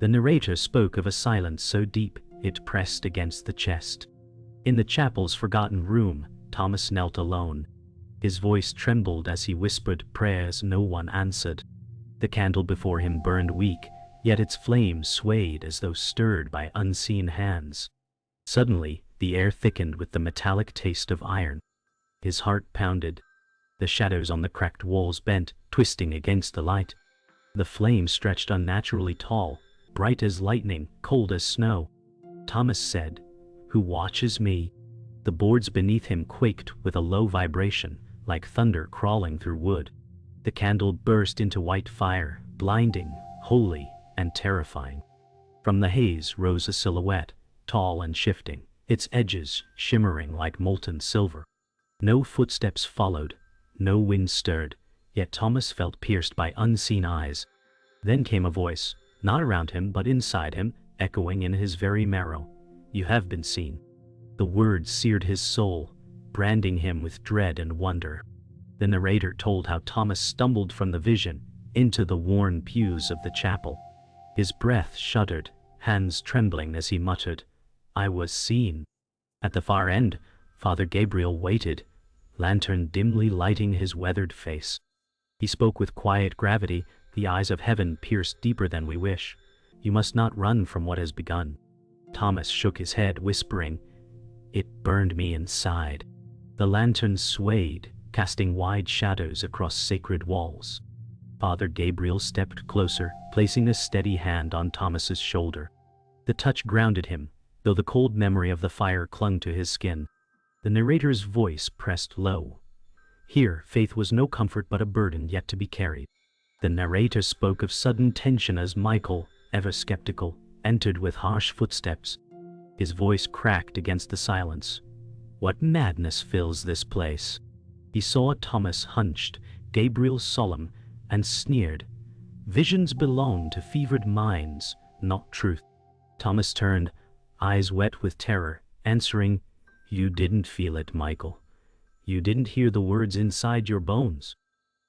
The narrator spoke of a silence so deep it pressed against the chest. In the chapel's forgotten room, Thomas knelt alone. His voice trembled as he whispered prayers no one answered. The candle before him burned weak, yet its flame swayed as though stirred by unseen hands. Suddenly, the air thickened with the metallic taste of iron. His heart pounded. The shadows on the cracked walls bent, twisting against the light. The flame stretched unnaturally tall, bright as lightning, cold as snow. Thomas said, "Who watches me?" The boards beneath him quaked with a low vibration, like thunder crawling through wood. The candle burst into white fire, blinding, holy, and terrifying. From the haze rose a silhouette, tall and shifting, its edges shimmering like molten silver. No footsteps followed, no wind stirred, yet Thomas felt pierced by unseen eyes. Then came a voice, not around him but inside him, echoing in his very marrow. "You have been seen." The words seared his soul, branding him with dread and wonder. The narrator told how Thomas stumbled from the vision into the worn pews of the chapel. His breath shuddered, hands trembling as he muttered, "I was seen." At the far end, Father Gabriel waited, lantern dimly lighting his weathered face. He spoke with quiet gravity, the eyes of heaven pierced deeper than we wish. "You must not run from what has begun." Thomas shook his head, whispering, "It burned me inside." The lantern swayed, casting wide shadows across sacred walls. Father Gabriel stepped closer, placing a steady hand on Thomas's shoulder. The touch grounded him, though the cold memory of the fire clung to his skin. The narrator's voice pressed low. Here, faith was no comfort but a burden yet to be carried. The narrator spoke of sudden tension as Michael, ever skeptical, entered with harsh footsteps. His voice cracked against the silence. "What madness fills this place?" He saw Thomas hunched, Gabriel solemn, and sneered. Visions belong to fevered minds, not truth. Thomas turned, eyes wet with terror, answering, "You didn't feel it, Michael. You didn't hear the words inside your bones."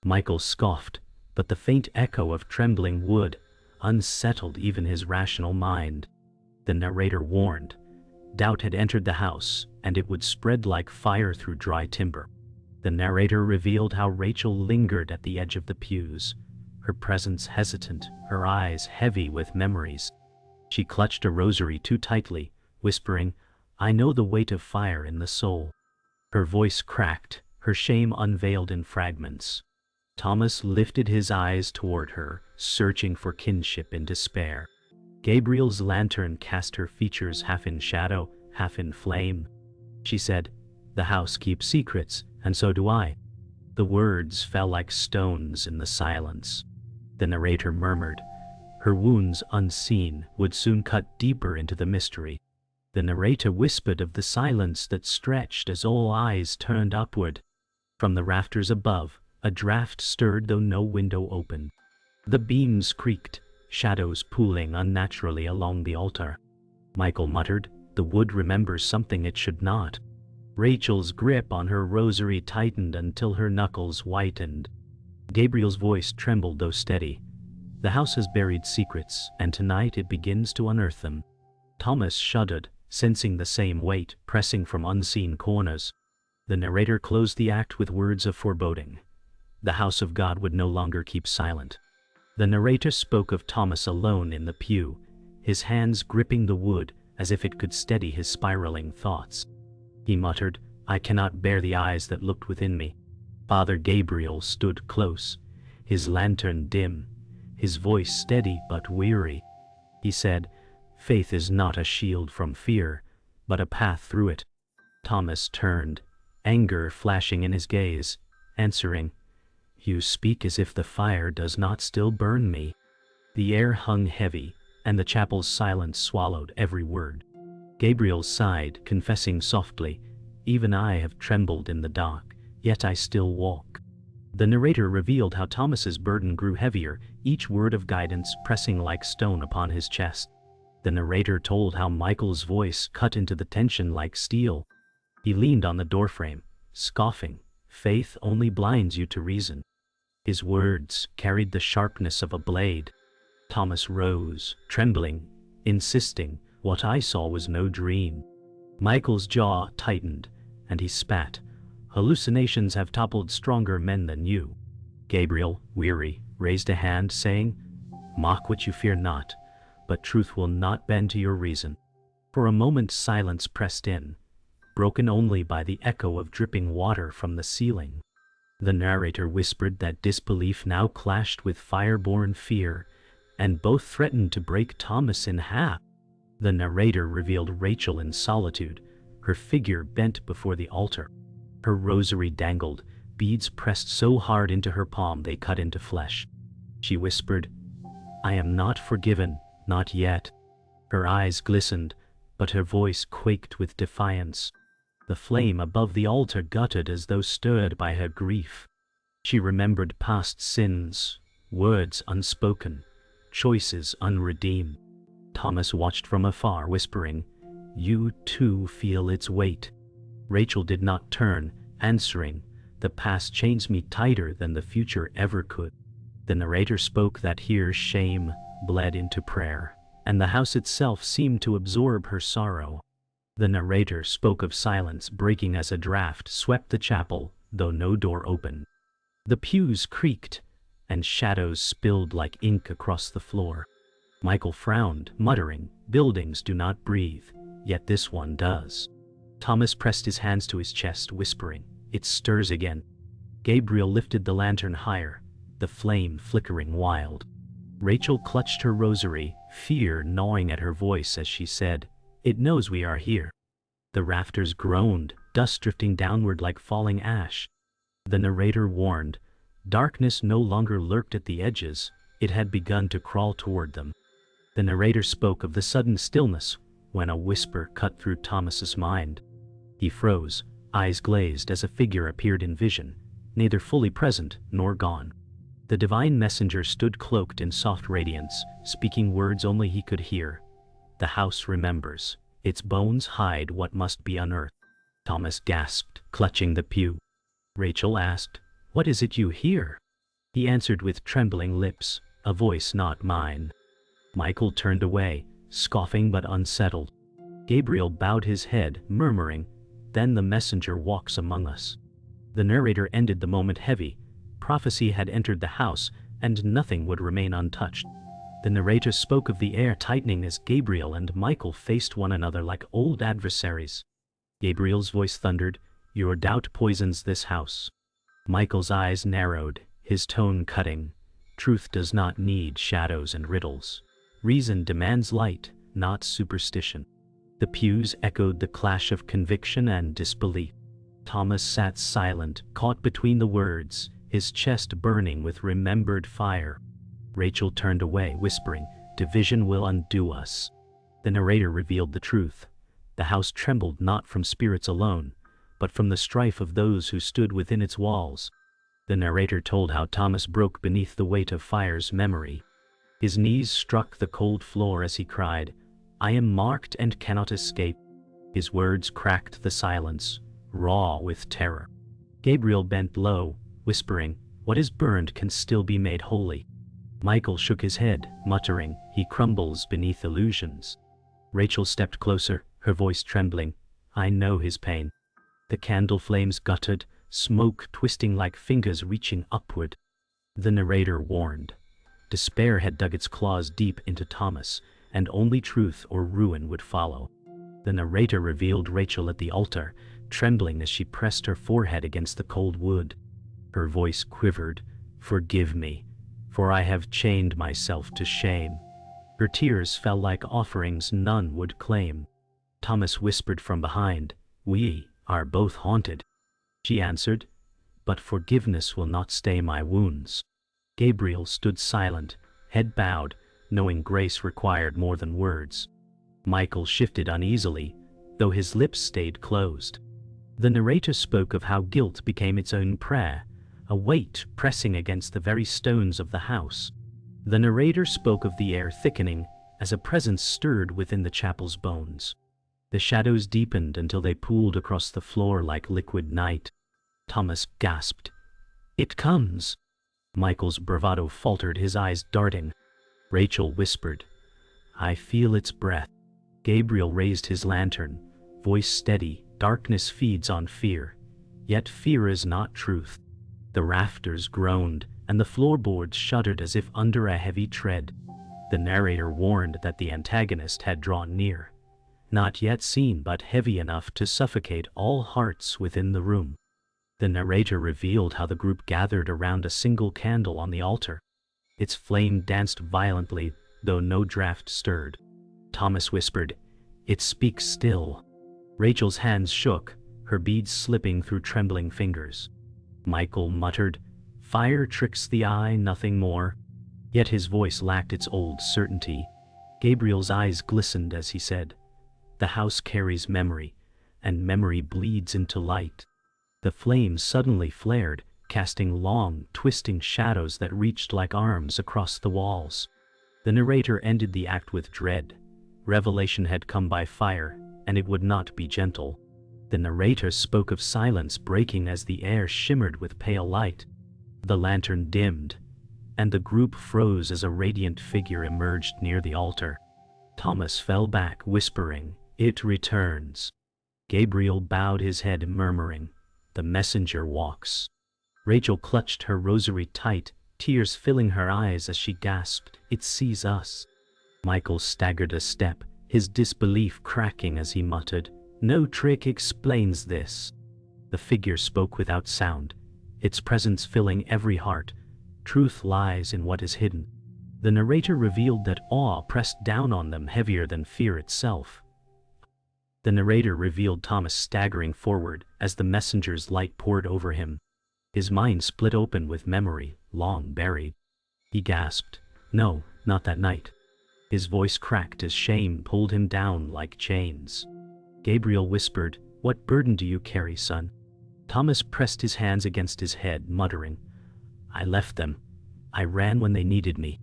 Michael scoffed, but the faint echo of trembling wood unsettled even his rational mind. The narrator warned. Doubt had entered the house, and it would spread like fire through dry timber. The narrator revealed how Rachel lingered at the edge of the pews, her presence hesitant, her eyes heavy with memories. She clutched a rosary too tightly, whispering, "I know the weight of fire in the soul." Her voice cracked, her shame unveiled in fragments. Thomas lifted his eyes toward her, searching for kinship in despair. Gabriel's lantern cast her features half in shadow, half in flame. She said, "The house keeps secrets, and so do I." The words fell like stones in the silence. The narrator murmured, "Her wounds unseen would soon cut deeper into the mystery." The narrator whispered of the silence that stretched as all eyes turned upward. From the rafters above, a draft stirred though no window opened. The beams creaked, shadows pooling unnaturally along the altar. Michael muttered, "The wood remembers something it should not." Rachel's grip on her rosary tightened until her knuckles whitened. Gabriel's voice trembled though steady. "The house has buried secrets, and tonight it begins to unearth them." Thomas shuddered, sensing the same weight pressing from unseen corners. The narrator closed the act with words of foreboding. The house of God would no longer keep silent. The narrator spoke of Thomas alone in the pew, his hands gripping the wood as if it could steady his spiraling thoughts. He muttered, "I cannot bear the eyes that looked within me." Father Gabriel stood close, his lantern dim, his voice steady but weary. He said, "Faith is not a shield from fear, but a path through it." Thomas turned, anger flashing in his gaze, answering, "You speak as if the fire does not still burn me." The air hung heavy, and the chapel's silence swallowed every word. Gabriel sighed, confessing softly, "Even I have trembled in the dark, yet I still walk." The narrator revealed how Thomas's burden grew heavier, each word of guidance pressing like stone upon his chest. The narrator told how Michael's voice cut into the tension like steel. He leaned on the doorframe, scoffing, "Faith only blinds you to reason." His words carried the sharpness of a blade. Thomas rose, trembling, insisting what I saw was no dream. Michael's jaw tightened, and he spat. Hallucinations have toppled stronger men than you. Gabriel, weary, raised a hand, saying, Mock what you fear not, but truth will not bend to your reason. For a moment silence pressed in, broken only by the echo of dripping water from the ceiling. The narrator whispered that disbelief now clashed with fire-born fear, and both threatened to break Thomas in half. The narrator revealed Rachel in solitude, her figure bent before the altar. Her rosary dangled, beads pressed so hard into her palm they cut into flesh. She whispered, I am not forgiven, not yet. Her eyes glistened, but her voice quaked with defiance. The flame above the altar guttered as though stirred by her grief. She remembered past sins, words unspoken, choices unredeemed. Thomas watched from afar, whispering, You too feel its weight. Rachel did not turn, answering, The past chains me tighter than the future ever could. The narrator spoke that here shame bled into prayer, and the house itself seemed to absorb her sorrow. The narrator spoke of silence breaking as a draft swept the chapel, though no door opened. The pews creaked, and shadows spilled like ink across the floor. Michael frowned, muttering, Buildings do not breathe, yet this one does. Thomas pressed his hands to his chest, whispering, It stirs again. Gabriel lifted the lantern higher, the flame flickering wild. Rachel clutched her rosary, fear gnawing at her voice as she said, It knows we are here. The rafters groaned, dust drifting downward like falling ash. The narrator warned, Darkness no longer lurked at the edges, it had begun to crawl toward them. The narrator spoke of the sudden stillness, when a whisper cut through Thomas's mind. He froze, eyes glazed as a figure appeared in vision, neither fully present nor gone. The divine messenger stood cloaked in soft radiance, speaking words only he could hear. The house remembers. Its bones hide what must be unearthed. Thomas gasped, clutching the pew. Rachel asked, What is it you hear? He answered with trembling lips, A voice not mine. Michael turned away, scoffing but unsettled. Gabriel bowed his head, murmuring, Then the messenger walks among us. The narrator ended the moment heavy. Prophecy had entered the house, and nothing would remain untouched. The narrator spoke of the air tightening as Gabriel and Michael faced one another like old adversaries. Gabriel's voice thundered, Your doubt poisons this house. Michael's eyes narrowed, his tone cutting. Truth does not need shadows and riddles. Reason demands light, not superstition. The pews echoed the clash of conviction and disbelief. Thomas sat silent, caught between the words, his chest burning with remembered fire. Rachel turned away, whispering, Division will undo us. The narrator revealed the truth. The house trembled not from spirits alone, but from the strife of those who stood within its walls. The narrator told how Thomas broke beneath the weight of fire's memory. His knees struck the cold floor as he cried, I am marked and cannot escape. His words cracked the silence, raw with terror. Gabriel bent low, whispering, What is burned can still be made holy. Michael shook his head, muttering, He crumbles beneath illusions. Rachel stepped closer, her voice trembling, I know his pain. The candle flames guttered, smoke twisting like fingers reaching upward. The narrator warned. Despair had dug its claws deep into Thomas, and only truth or ruin would follow. The narrator revealed Rachel at the altar, trembling as she pressed her forehead against the cold wood. Her voice quivered, Forgive me, for I have chained myself to shame. Her tears fell like offerings none would claim. Thomas whispered from behind, We are both haunted. She answered, But forgiveness will not stay my wounds. Gabriel stood silent, head bowed, knowing grace required more than words. Michael shifted uneasily, though his lips stayed closed. The narrator spoke of how guilt became its own prayer, a weight pressing against the very stones of the house. The narrator spoke of the air thickening as a presence stirred within the chapel's bones. The shadows deepened until they pooled across the floor like liquid night. Thomas gasped, It comes! Michael's bravado faltered, his eyes darting. Rachel whispered, "I feel its breath." Gabriel raised his lantern, voice steady. "Darkness feeds on fear, yet fear is not truth." The rafters groaned, and the floorboards shuddered as if under a heavy tread. The narrator warned that the antagonist had drawn near, not yet seen but heavy enough to suffocate all hearts within the room. The narrator revealed how the group gathered around a single candle on the altar. Its flame danced violently, though no draft stirred. Thomas whispered, "It speaks still." Rachel's hands shook, her beads slipping through trembling fingers. Michael muttered, "Fire tricks the eye, nothing more." Yet his voice lacked its old certainty. Gabriel's eyes glistened as he said, "The house carries memory, and memory bleeds into light." The flames suddenly flared, casting long, twisting shadows that reached like arms across the walls. The narrator ended the act with dread. Revelation had come by fire, and it would not be gentle. The narrator spoke of silence breaking as the air shimmered with pale light. The lantern dimmed, and the group froze as a radiant figure emerged near the altar. Thomas fell back, whispering, "It returns." Gabriel bowed his head, murmuring, "The messenger walks." Rachel clutched her rosary tight, tears filling her eyes as she gasped, "It sees us." Michael staggered a step, his disbelief cracking as he muttered, "No trick explains this." The figure spoke without sound, its presence filling every heart. Truth lies in what is hidden. The narrator revealed that awe pressed down on them heavier than fear itself. The narrator revealed Thomas staggering forward as the messenger's light poured over him. His mind split open with memory, long buried. He gasped, "No, not that night." His voice cracked as shame pulled him down like chains. Gabriel whispered, "What burden do you carry, son?" Thomas pressed his hands against his head, muttering, "I left them. I ran when they needed me."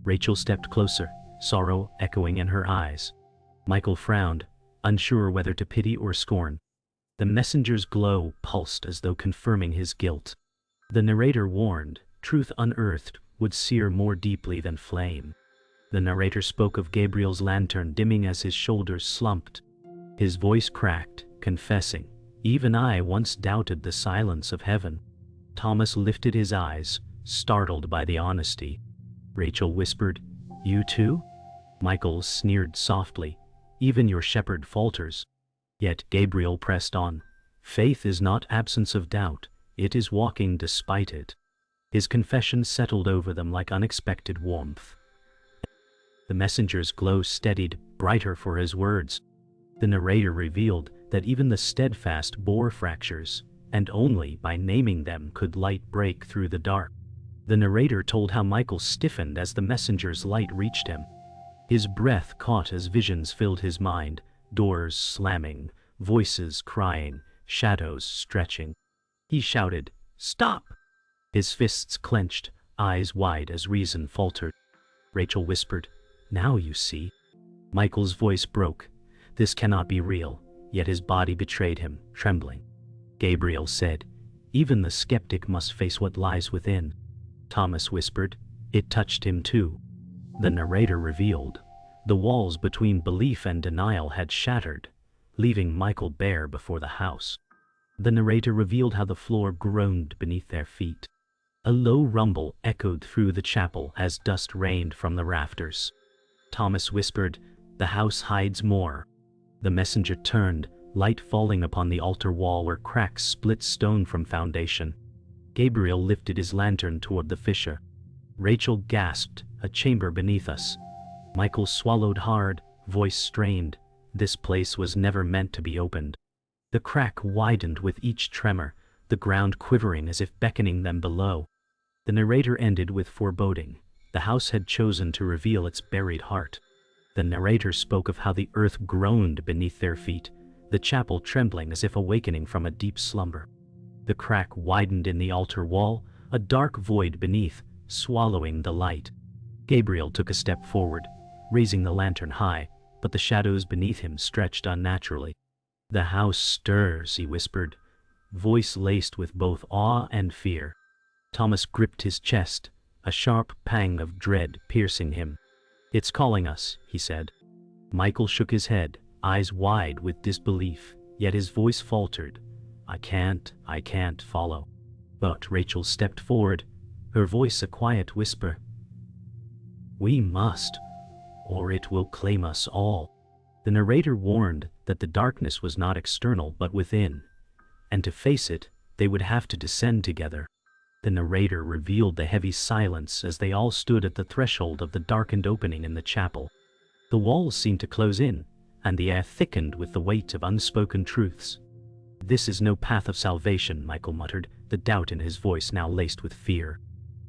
Rachel stepped closer, sorrow echoing in her eyes. Michael frowned, unsure whether to pity or scorn. The messenger's glow pulsed as though confirming his guilt. The narrator warned, truth unearthed would sear more deeply than flame. The narrator spoke of Gabriel's lantern dimming as his shoulders slumped. His voice cracked, confessing, "Even I once doubted the silence of heaven." Thomas lifted his eyes, startled by the honesty. Rachel whispered, "You too?" Michael sneered softly, "Even your shepherd falters." Yet Gabriel pressed on, "Faith is not absence of doubt, it is walking despite it." His confession settled over them like unexpected warmth. The messenger's glow steadied, brighter for his words. The narrator revealed that even the steadfast bore fractures, and only by naming them could light break through the dark. The narrator told how Michael stiffened as the messenger's light reached him. His breath caught as visions filled his mind, doors slamming, voices crying, shadows stretching. He shouted, "Stop!" His fists clenched, eyes wide as reason faltered. Rachel whispered, "Now you see." Michael's voice broke. This cannot be real, yet his body betrayed him, trembling. Gabriel said, "Even the skeptic must face what lies within." Thomas whispered, "It touched him too." The narrator revealed, the walls between belief and denial had shattered, leaving Michael bare before the house. The narrator revealed how the floor groaned beneath their feet. A low rumble echoed through the chapel as dust rained from the rafters. Thomas whispered, "The house hides more." The messenger turned, light falling upon the altar wall where cracks split stone from foundation. Gabriel lifted his lantern toward the fissure. Rachel gasped, "A chamber beneath us." Michael swallowed hard, voice strained. This place was never meant to be opened. The crack widened with each tremor, the ground quivering as if beckoning them below. The narrator ended with foreboding. The house had chosen to reveal its buried heart. The narrator spoke of how the earth groaned beneath their feet, the chapel trembling as if awakening from a deep slumber. The crack widened in the altar wall, a dark void beneath, swallowing the light. Gabriel took a step forward, raising the lantern high, but the shadows beneath him stretched unnaturally. "The house stirs," he whispered, voice laced with both awe and fear. Thomas gripped his chest, a sharp pang of dread piercing him. "It's calling us," he said. Michael shook his head, eyes wide with disbelief, yet his voice faltered. I can't follow." But Rachel stepped forward, her voice a quiet whisper. "We must, or it will claim us all." The narrator warned that the darkness was not external but within, and to face it, they would have to descend together. The narrator revealed the heavy silence as they all stood at the threshold of the darkened opening in the chapel. The walls seemed to close in, and the air thickened with the weight of unspoken truths. "This is no path of salvation," Michael muttered, the doubt in his voice now laced with fear.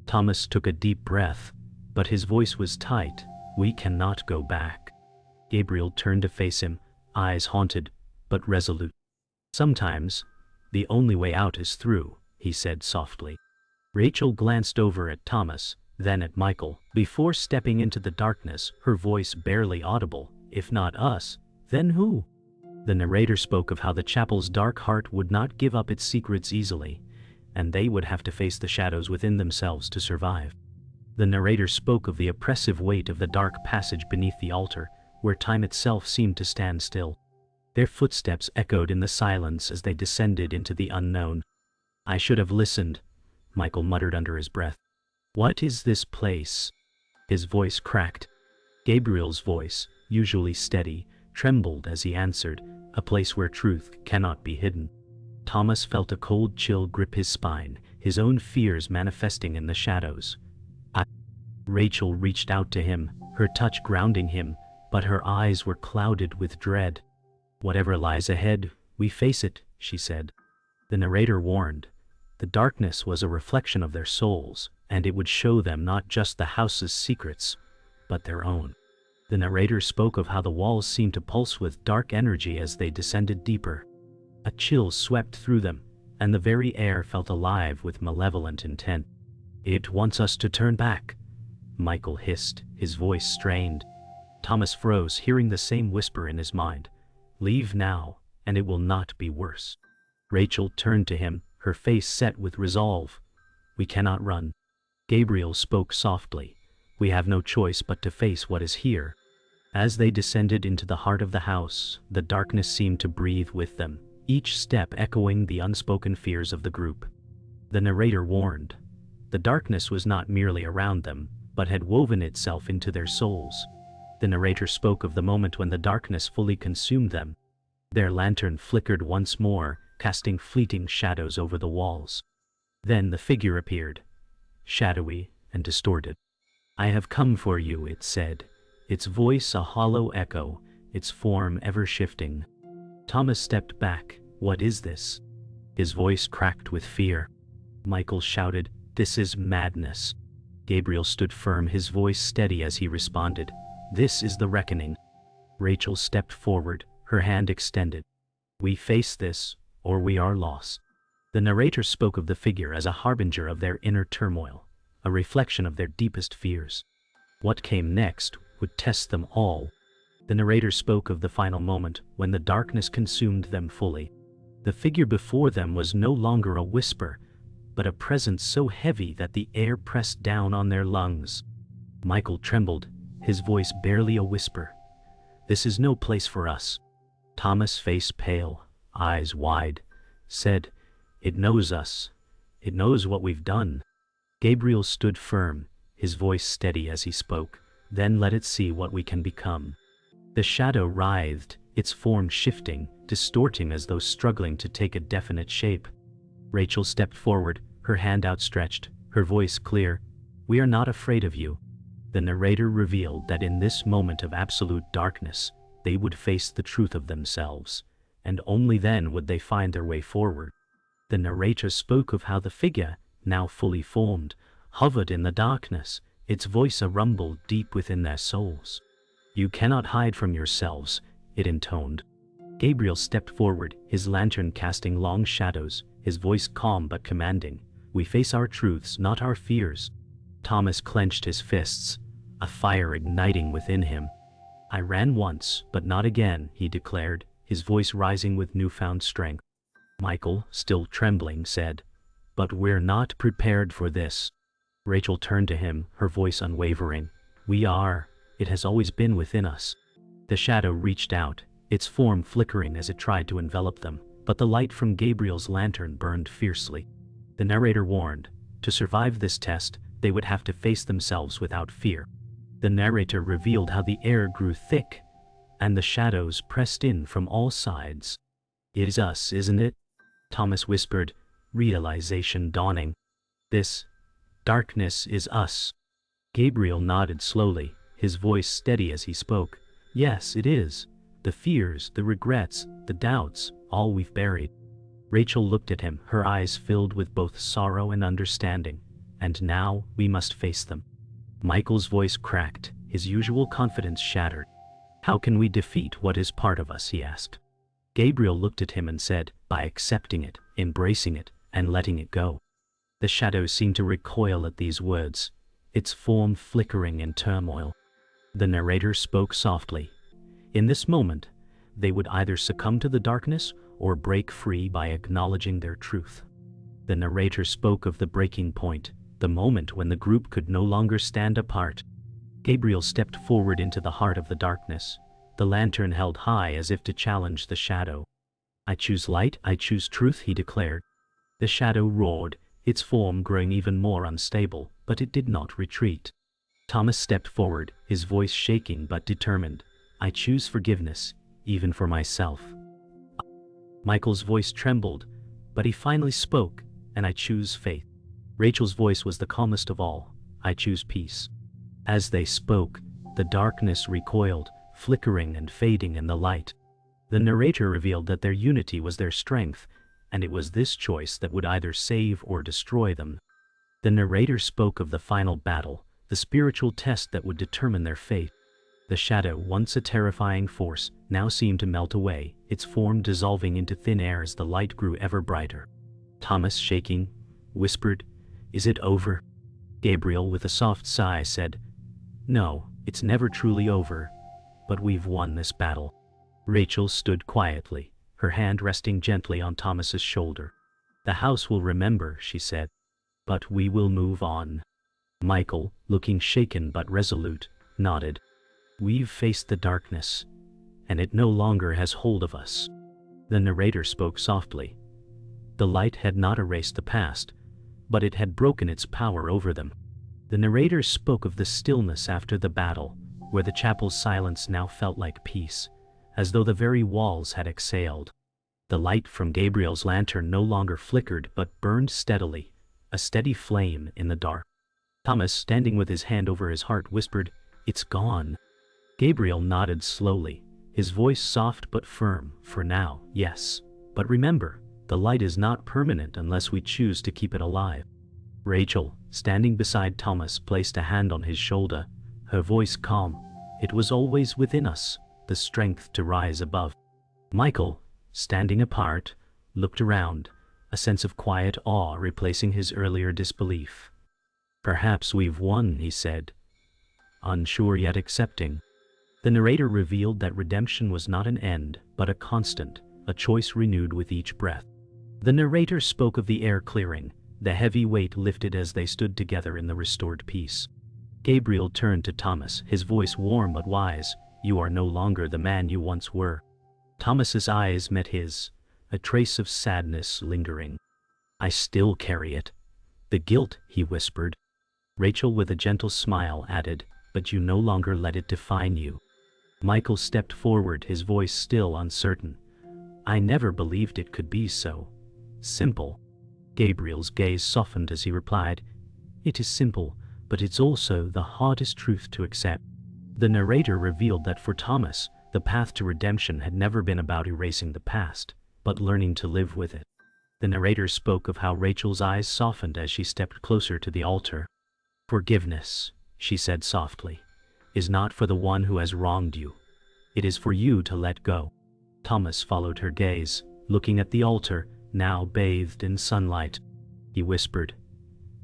Thomas took a deep breath, but his voice was tight. "We cannot go back." Gabriel turned to face him, eyes haunted, but resolute. "Sometimes, the only way out is through," he said softly. Rachel glanced over at Thomas, then at Michael, before stepping into the darkness, her voice barely audible. "If not us, then who?" The narrator spoke of how the chapel's dark heart would not give up its secrets easily, and they would have to face the shadows within themselves to survive. The narrator spoke of the oppressive weight of the dark passage beneath the altar, where time itself seemed to stand still. Their footsteps echoed in the silence as they descended into the unknown. "I should have listened," Michael muttered under his breath. "What is this place?" His voice cracked. Gabriel's voice, usually steady, trembled as he answered, "A place where truth cannot be hidden." Thomas felt a cold chill grip his spine, his own fears manifesting in the shadows. Rachel reached out to him, her touch grounding him, but her eyes were clouded with dread. "Whatever lies ahead, we face it," she said. The narrator warned. The darkness was a reflection of their souls, and it would show them not just the house's secrets, but their own. The narrator spoke of how the walls seemed to pulse with dark energy as they descended deeper. A chill swept through them, and the very air felt alive with malevolent intent. "It wants us to turn back," Michael hissed, his voice strained. Thomas froze, hearing the same whisper in his mind. "Leave now, and it will not be worse." Rachel turned to him, her face set with resolve. "We cannot run." Gabriel spoke softly. "We have no choice but to face what is here." As they descended into the heart of the house, the darkness seemed to breathe with them, each step echoing the unspoken fears of the group. The narrator warned. The darkness was not merely around them, but had woven itself into their souls. The narrator spoke of the moment when the darkness fully consumed them. Their lantern flickered once more, casting fleeting shadows over the walls. Then the figure appeared, shadowy and distorted. "I have come for you," it said, its voice a hollow echo, its form ever shifting. Thomas stepped back. "What is this?" His voice cracked with fear. Michael shouted, "This is madness." Gabriel stood firm, his voice steady as he responded, "This is the reckoning." Rachel stepped forward, her hand extended. "We face this, or we are lost." The narrator spoke of the figure as a harbinger of their inner turmoil, a reflection of their deepest fears. What came next would test them all. The narrator spoke of the final moment when the darkness consumed them fully. The figure before them was no longer a whisper, but a presence so heavy that the air pressed down on their lungs. Michael trembled, his voice barely a whisper. "This is no place for us." Thomas, face pale, eyes wide, said, "It knows us. It knows what we've done." Gabriel stood firm, his voice steady as he spoke, "Then let it see what we can become." The shadow writhed, its form shifting, distorting as though struggling to take a definite shape. Rachel stepped forward, her hand outstretched, her voice clear. "We are not afraid of you." The narrator revealed that in this moment of absolute darkness, they would face the truth of themselves, and only then would they find their way forward. The narrator spoke of how the figure, now fully formed, hovered in the darkness, its voice a rumble deep within their souls. "You cannot hide from yourselves," it intoned. Gabriel stepped forward, his lantern casting long shadows, his voice calm but commanding. "We face our truths, not our fears." Thomas clenched his fists, a fire igniting within him. "I ran once, but not again," he declared, his voice rising with newfound strength. Michael, still trembling, said, "But we're not prepared for this." Rachel turned to him, her voice unwavering. "We are, It has always been within us. The shadow reached out, its form flickering as it tried to envelop them, but the light from Gabriel's lantern burned fiercely. The narrator warned, to survive this test, they would have to face themselves without fear. The narrator revealed how the air grew thick, and the shadows pressed in from all sides. "It is us, isn't it?" Thomas whispered, realization dawning. "This darkness is us." Gabriel nodded slowly, his voice steady as he spoke. "Yes, it is. The fears, the regrets, the doubts, all we've buried." Rachel looked at him, her eyes filled with both sorrow and understanding. "And now we must face them." Michael's voice cracked, his usual confidence shattered. "How can we defeat what is part of us?" he asked. Gabriel looked at him and said, "By accepting it, embracing it, and letting it go." The shadow seemed to recoil at these words, its form flickering in turmoil. The narrator spoke softly. In this moment, they would either succumb to the darkness or break free by acknowledging their truth. The narrator spoke of the breaking point, the moment when the group could no longer stand apart. Gabriel stepped forward into the heart of the darkness, the lantern held high as if to challenge the shadow. "I choose light, I choose truth," he declared. The shadow roared, its form growing even more unstable, but it did not retreat. Thomas stepped forward, his voice shaking but determined. "I choose forgiveness, even for myself." Michael's voice trembled, but he finally spoke, "And I choose faith." Rachel's voice was the calmest of all. "I choose peace." As they spoke, the darkness recoiled, flickering and fading in the light. The narrator revealed that their unity was their strength, and it was this choice that would either save or destroy them. The narrator spoke of the final battle, the spiritual test that would determine their fate. The shadow, once a terrifying force, now seemed to melt away, its form dissolving into thin air as the light grew ever brighter. Thomas, shaking, whispered, "Is it over?" Gabriel, with a soft sigh, said, "No, it's never truly over, but we've won this battle." Rachel stood quietly, her hand resting gently on Thomas's shoulder. "The house will remember," she said, "but we will move on." Michael, looking shaken but resolute, nodded. "We've faced the darkness, and it no longer has hold of us." The narrator spoke softly. The light had not erased the past, but it had broken its power over them. The narrator spoke of the stillness after the battle, where the chapel's silence now felt like peace, as though the very walls had exhaled. The light from Gabriel's lantern no longer flickered but burned steadily, a steady flame in the dark. Thomas, standing with his hand over his heart, whispered, "It's gone." Gabriel nodded slowly, his voice soft but firm. "For now, yes. But remember, the light is not permanent unless we choose to keep it alive." Rachel, standing beside Thomas, placed a hand on his shoulder, her voice calm. "It was always within us, the strength to rise above." Michael, standing apart, looked around, a sense of quiet awe replacing his earlier disbelief. "Perhaps we've won," he said, unsure yet accepting. The narrator revealed that redemption was not an end, but a constant, a choice renewed with each breath. The narrator spoke of the air clearing, the heavy weight lifted as they stood together in the restored peace. Gabriel turned to Thomas, his voice warm but wise. "You are no longer the man you once were." Thomas's eyes met his, a trace of sadness lingering. "I still carry it. The guilt," he whispered. Rachel, with a gentle smile, added, "But you no longer let it define you." Michael stepped forward, his voice still uncertain. "I never believed it could be so simple." Gabriel's gaze softened as he replied, "It is simple, but it's also the hardest truth to accept." The narrator revealed that for Thomas, the path to redemption had never been about erasing the past, but learning to live with it. The narrator spoke of how Rachel's eyes softened as she stepped closer to the altar. "Forgiveness," she said softly, "is not for the one who has wronged you. It is for you to let go." Thomas followed her gaze, looking at the altar, now bathed in sunlight. He whispered,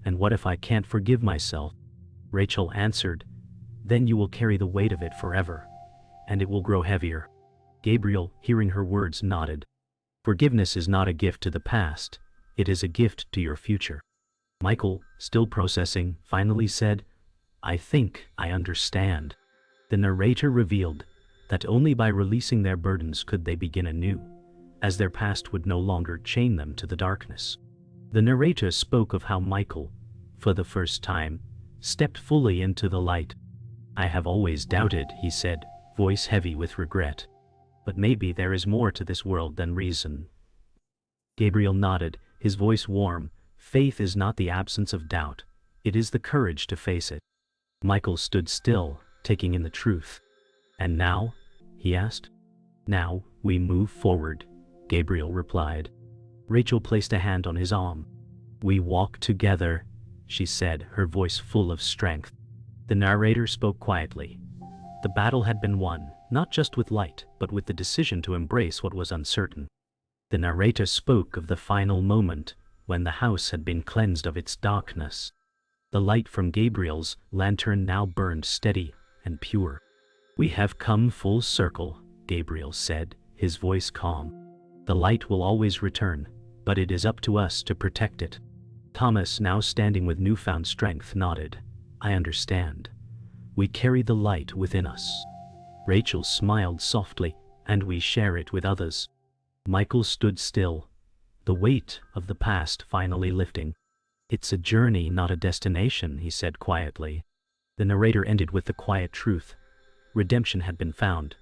"And what if I can't forgive myself?" Rachel answered, "Then you will carry the weight of it forever, and it will grow heavier." Gabriel, hearing her words, nodded. "Forgiveness is not a gift to the past, it is a gift to your future." Michael, still processing, finally said, "I think I understand." The narrator revealed that only by releasing their burdens could they begin anew, as their past would no longer chain them to the darkness. The narrator spoke of how Michael, for the first time, stepped fully into the light. "I have always doubted," he said, voice heavy with regret. "But maybe there is more to this world than reason." Gabriel nodded, his voice warm. "Faith is not the absence of doubt. It is the courage to face it." Michael stood still, taking in the truth. "And now?" he asked. "Now, we move forward," Gabriel replied. Rachel placed a hand on his arm. "We walk together," she said, her voice full of strength. The narrator spoke quietly. The battle had been won, not just with light, but with the decision to embrace what was uncertain. The narrator spoke of the final moment, when the house had been cleansed of its darkness. The light from Gabriel's lantern now burned steady and pure. "We have come full circle," Gabriel said, his voice calm. "The light will always return, but it is up to us to protect it." Thomas, now standing with newfound strength, nodded. "I understand. We carry the light within us." Rachel smiled softly, "And we share it with others." Michael stood still, the weight of the past finally lifting. "It's a journey, not a destination," he said quietly. The narrator ended with the quiet truth. Redemption had been found,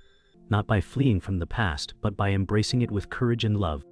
not by fleeing from the past, but by embracing it with courage and love.